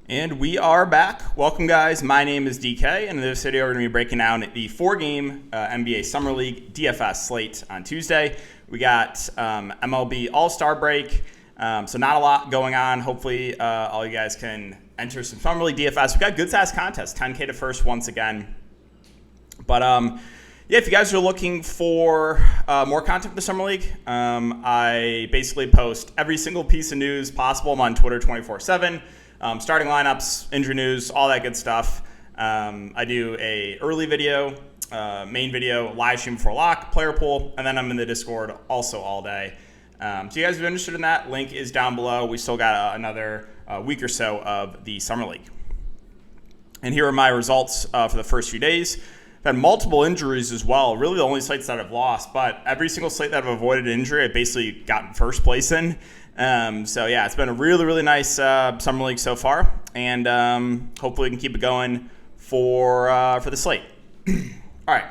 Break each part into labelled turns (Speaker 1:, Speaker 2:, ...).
Speaker 1: And we are back. Welcome, guys. My name is DK, and in this video, we're going to be breaking down the four-game NBA Summer League DFS slate on Tuesday. We got MLB All-Star break, so not a lot going on. Hopefully, all you guys can enter some Summer League DFS. We got good-sized contests, 10K to first once again. But yeah, if you guys are looking for more content for the Summer League, I basically post every single piece of news possible. I'm on Twitter 24/7. Starting lineups, injury news, all that good stuff. I do a early video, main video, live stream before lock, player pool, and then I'm in the Discord also all day. So you guys are interested in that, link is down below. We still got another week or so of the Summer League. And here are my results for the first few days. I've had multiple injuries as well. Really the only slates that I've lost, but every single slate that I've avoided injury, I've basically gotten first place in. So yeah, it's been a really nice Summer League so far, and hopefully we can keep it going for the slate. All right,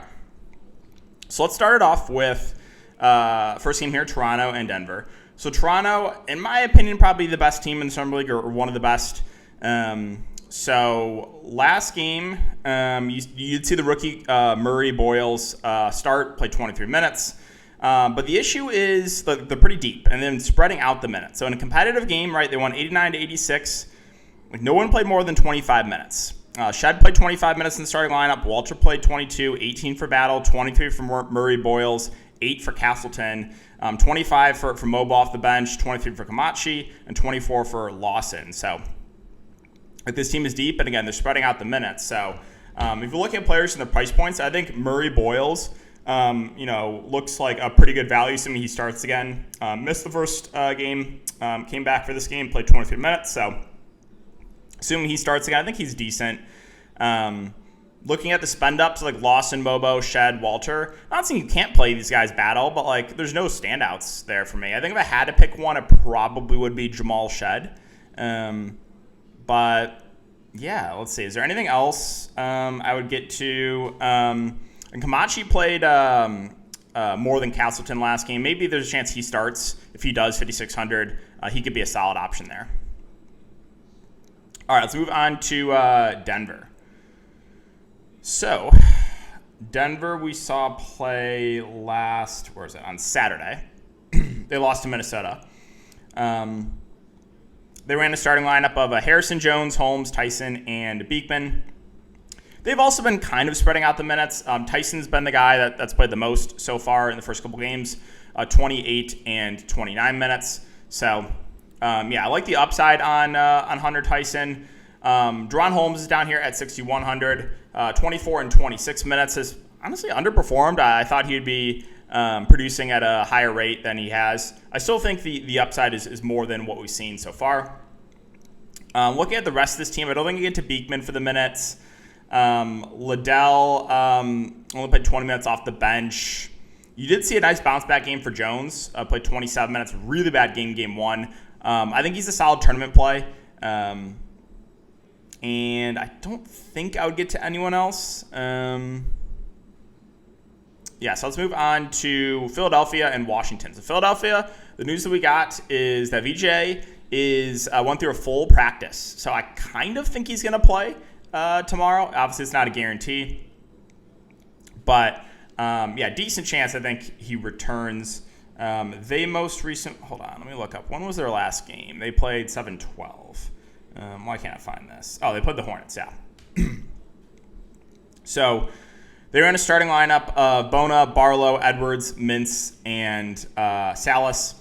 Speaker 1: so let's start it off with first game here, Toronto and Denver. So Toronto, in my opinion, probably the best team in the Summer League, or one of the best. So last game, you'd see the rookie Murray Boyles start, play 23 minutes. But the issue is they're pretty deep and then spreading out the minutes. So in a competitive game, right, they won 89-86. Like no one played more than 25 minutes. Shed played 25 minutes in the starting lineup. Walter played 22, 18 for Battle, 23 for Murray Boyles, 8 for Castleton, 25 for Moba off the bench, 23 for Kamachi, and 24 for Lawson. So like this team is deep, and again, they're spreading out the minutes. So if you're looking at players and their price points, I think Murray Boyles looks like a pretty good value. Assuming he starts again. Missed the first game, came back for this game, played 23 minutes. So assuming he starts again, I think he's decent. Looking at the spend ups like Lawson, Mobo, Shed, Walter. I'm not saying you can't play these guys battle, but like there's no standouts there for me. I think if I had to pick one, it probably would be Jamal Shed. But yeah, let's see. Is there anything else I would get to? And Kamachi played more than Castleton last game. Maybe there's a chance he starts. If he does, 5,600, he could be a solid option there. All right, let's move on to Denver. So Denver we saw play on Saturday. They lost to Minnesota. They ran a starting lineup of Harrison, Jones, Holmes, Tyson, and Beekman. They've also been kind of spreading out the minutes. Tyson's been the guy that's played the most so far in the first couple games, 28 and 29 minutes. So, yeah, I like the upside on Hunter Tyson. Deron Holmes is down here at 6,100. 24 and 26 minutes has honestly underperformed. I thought he'd be producing at a higher rate than he has. I still think the upside is more than what we've seen so far. Looking at the rest of this team, I don't think you get to Beekman for the minutes. Liddell only played 20 minutes off the bench. You did see a nice bounce back game for Jones. Played 27 minutes. Really bad game one. I think he's a solid tournament play. And I don't think I would get to anyone else. Yeah, so let's move on to Philadelphia and Washington. So Philadelphia, the news that we got is that VJ went through a full practice. So I kind of think he's going to play tomorrow. Obviously, it's not a guarantee. But, yeah, decent chance I think he returns. Hold on, let me look up. When was their last game? They played 7-12. Why can't I find this? Oh, they played the Hornets, yeah. So they ran a starting lineup of Bona, Barlow, Edwards, Mintz, and Salas.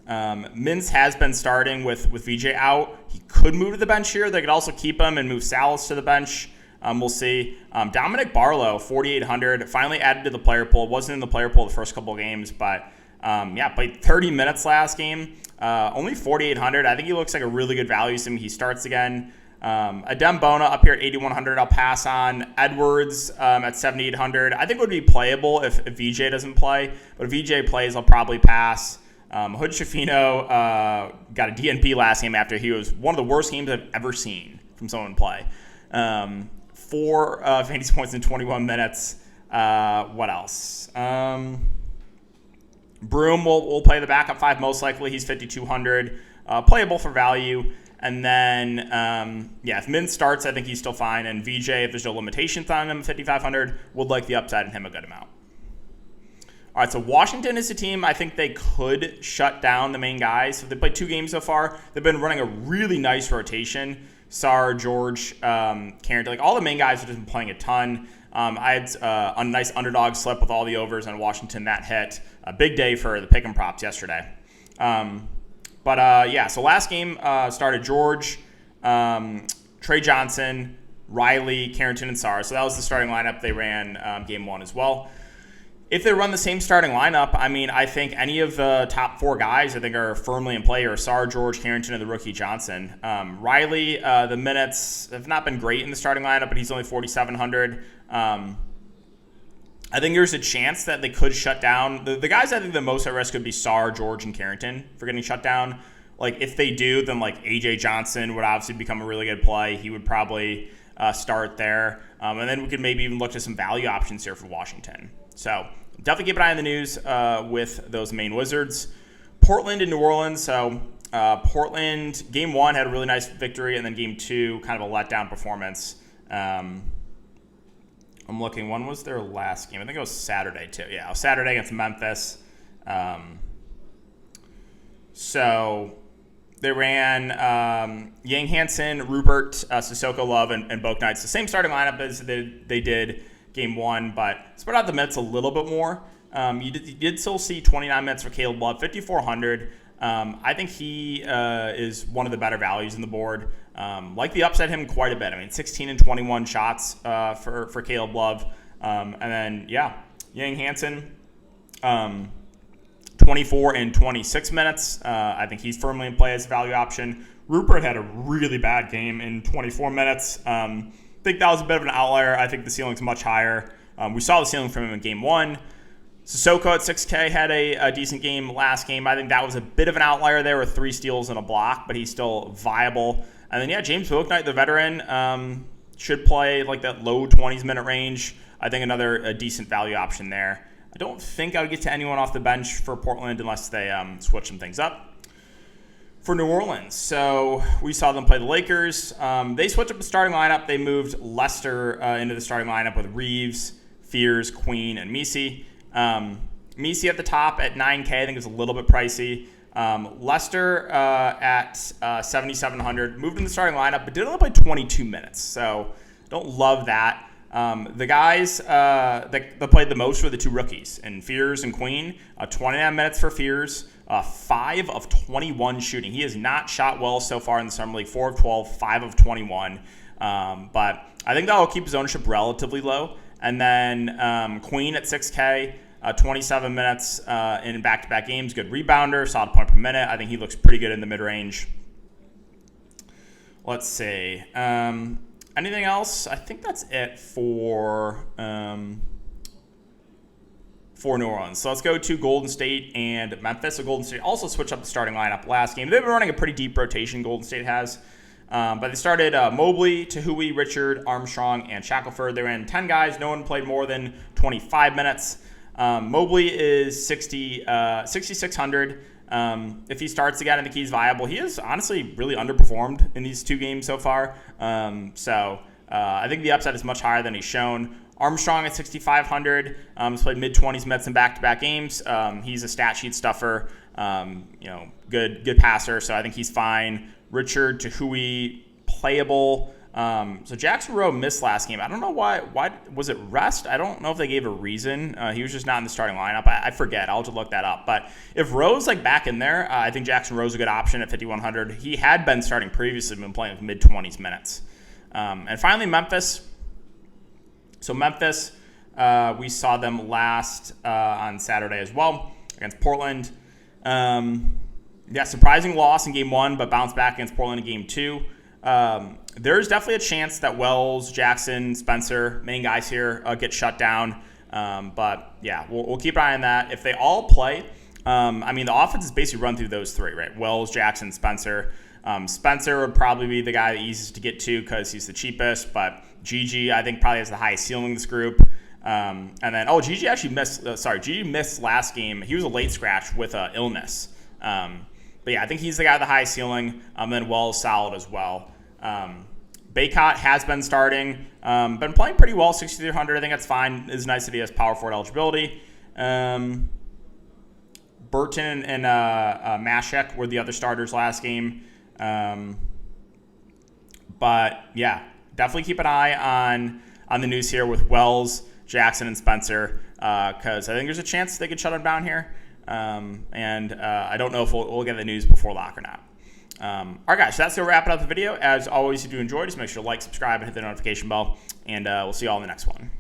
Speaker 1: Mintz has been starting with VJ out. He could move to the bench here. They could also keep him and move Salas to the bench. We'll see. Dominic Barlow, 4,800, finally added to the player pool. Wasn't in the player pool the first couple of games, but yeah, played 30 minutes last game. Only 4,800. I think he looks like a really good value. Assuming he starts again. Adem Bona up here at 8,100. I'll pass on. Edwards at 7,800. I think it would be playable if VJ doesn't play. But if VJ plays, I'll probably pass. Hood Shafino got a DNP last game after he was one of the worst games I've ever seen from someone play. 4 fantasy points in 21 minutes. What else? Broom will play the backup 5 most likely. He's 5,200. Playable for value. And then, if Min starts, I think he's still fine. And VJ, if there's no limitations on him, 5,500, would like the upside in him a good amount. All right, so Washington is a team I think they could shut down the main guys. So they played 2 games so far. They've been running a really nice rotation. Sar, George, Carrington, like all the main guys have just been playing a ton. I had a nice underdog slip with all the overs on Washington. That hit a big day for the pick and props yesterday. So last game started George, Trey Johnson, Riley, Carrington, and Sar. So that was the starting lineup they ran game 1 as well. If they run the same starting lineup, I think any of the top 4 guys I think are firmly in play are Sar, George, Carrington, and the rookie Johnson. Riley, the minutes have not been great in the starting lineup, but he's only 4,700. I think there's a chance that they could shut down. The guys I think the most at risk would be Sar, George, and Carrington for getting shut down. Like if they do, then like AJ Johnson would obviously become a really good play. He would probably start there. And then we could maybe even look to some value options here for Washington. So definitely keep an eye on the news with those main Wizards. Portland and New Orleans. So Portland, game 1 had a really nice victory, and then game 2, kind of a letdown performance. I'm looking, when was their last game? I think it was Saturday too. Yeah, it was Saturday against Memphis. So they ran Yang Hansen, Rupert, Sissoko, Love, and Bouknight. It's the same starting lineup as they did game 1, but spread out the minutes a little bit more. You did still see 29 minutes for Caleb Love, 5,400. I think he is one of the better values in the board. Like the upside him quite a bit. 16 and 21 shots for Caleb Love. And then, Yang Hansen, 24 and 26 minutes. I think he's firmly in play as a value option. Rupert had a really bad game in 24 minutes. I think that was a bit of an outlier. I think the ceiling's much higher. We saw the ceiling from him in game 1. Sissoko at 6K had a decent game last game. I think that was a bit of an outlier there with 3 steals and a block, but he's still viable. And then, James Bouknight, the veteran, should play like that low 20s minute range. I think another decent value option there. I don't think I would get to anyone off the bench for Portland unless they switch some things up. For New Orleans, so we saw them play the Lakers. They switched up the starting lineup. They moved Lester into the starting lineup with Reeves, Fears, Queen, and Misi. Misi at the top at 9K, I think is a little bit pricey. Lester at 7,700 moved in the starting lineup, but did only play 22 minutes, so don't love that. The guys that played the most were the 2 rookies, and Fears and Queen. 29 minutes for Fears, 5 of 21 shooting. He has not shot well so far in the Summer League, 4 of 12, 5 of 21. But I think that will keep his ownership relatively low. And then Queen at 6K, 27 minutes in back-to-back games. Good rebounder, solid point per minute. I think he looks pretty good in the mid-range. Let's see. Anything else? I think that's it for New Orleans. So let's go to Golden State and Memphis. So Golden State also switched up the starting lineup last game. They've been running a pretty deep rotation, Golden State has. But they started Mobley, Tahui, Richard, Armstrong, and Shackelford. They ran 10 guys. No one played more than 25 minutes. Mobley is 6,600. If he starts again, I think he's viable. He has honestly really underperformed in these 2 games so far. I think the upside is much higher than he's shown. Armstrong at 6,500. He's played mid-20s minutes in back-to-back games. He's a stat sheet stuffer. Good passer, so I think he's fine. Richard, Tahui, playable. So Jackson Rowe missed last game. I don't know why. Why was it rest? I don't know if they gave a reason. He was just not in the starting lineup. I forget. I'll have to look that up. But if Rowe's back in there, I think Jackson Rowe's a good option at 5,100. He had been starting previously, been playing with mid-20s minutes. And finally, Memphis. So Memphis, we saw them last on Saturday as well against Portland. Surprising loss in game 1, but bounced back against Portland in game 2. There's definitely a chance that Wells, Jackson, Spencer, main guys here, get shut down. We'll keep an eye on that. If they all play, the offense is basically run through those 3, right? Wells, Jackson, Spencer. Spencer would probably be the guy the easiest to get to because he's the cheapest, but Gigi, I think, probably has the highest ceiling in this group. Gigi actually missed. Gigi missed last game. He was a late scratch with illness. But yeah, I think he's the guy with the high ceiling. Then Wells solid as well. Baycott has been starting, been playing pretty well, 6,300. I think that's fine. It's nice that he has power forward eligibility. Burton and Mashek were the other starters last game. But yeah, definitely keep an eye on the news here with Wells, Jackson, and Spencer, because I think there's a chance they could shut him down here. And I don't know if we'll get the news before lock or not. All right, guys, so that's going to wrap it up the video. As always, if you enjoyed, just make sure to like, subscribe, and hit the notification bell. And we'll see you all in the next one.